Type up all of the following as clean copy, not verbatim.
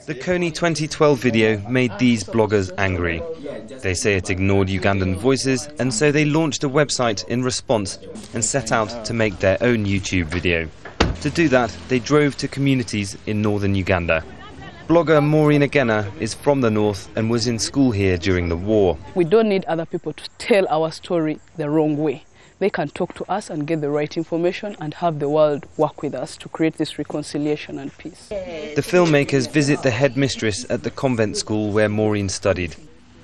The Kony2012 video made these bloggers angry. They say it ignored Ugandan voices, and so they launched a website in response and set out to make their own YouTube video. To do that, they drove to communities in northern Uganda. Blogger Maureen Agena is from the north and was in school here during the war. We don't need other people to tell our story the wrong way. They can talk to us and get the right information and have the world work with us to create this reconciliation and peace. The filmmakers visit the headmistress at the convent school where Maureen studied.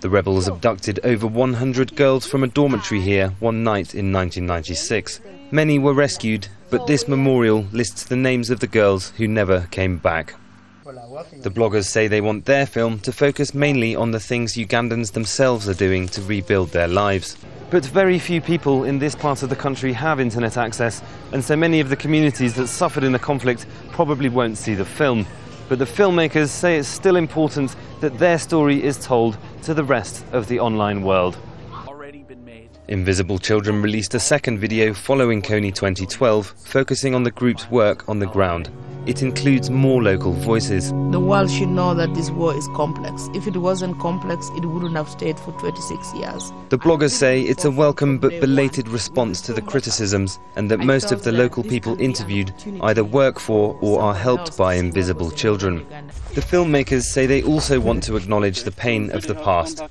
The rebels abducted over 100 girls from a dormitory here one night in 1996. Many were rescued, but this memorial lists the names of the girls who never came back. The bloggers say they want their film to focus mainly on the things Ugandans themselves are doing to rebuild their lives. But very few people in this part of the country have internet access, and so many of the communities that suffered in the conflict probably won't see the film. But the filmmakers say it's still important that their story is told to the rest of the online world. Invisible Children released a second video following Kony2012, focusing on the group's work on the ground. It includes more local voices. The world should know that this war is complex. If it wasn't complex, it wouldn't have stayed for 26 years. The bloggers say it's a welcome but belated response to the criticisms, and that most of the local people interviewed either work for or are helped by Invisible Children. The filmmakers say they also want to acknowledge the pain of the past.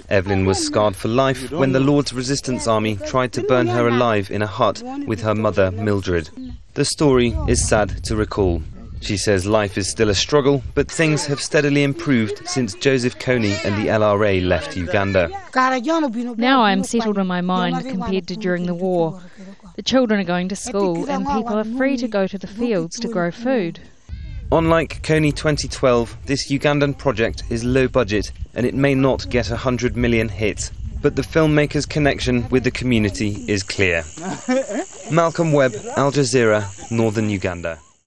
Evelyn was scarred for life when the Lord's Resistance Army tried to burn her alive in a hut with her mother, Mildred. The story is sad to recall. She says life is still a struggle, but things have steadily improved since Joseph Kony and the LRA left Uganda. Now I am settled in my mind compared to during the war. The children are going to school and people are free to go to the fields to grow food. Unlike Kony2012, this Ugandan project is low budget and it may not get 100 million hits. But the filmmakers' connection with the community is clear. Malcolm Webb, Al Jazeera, Northern Uganda.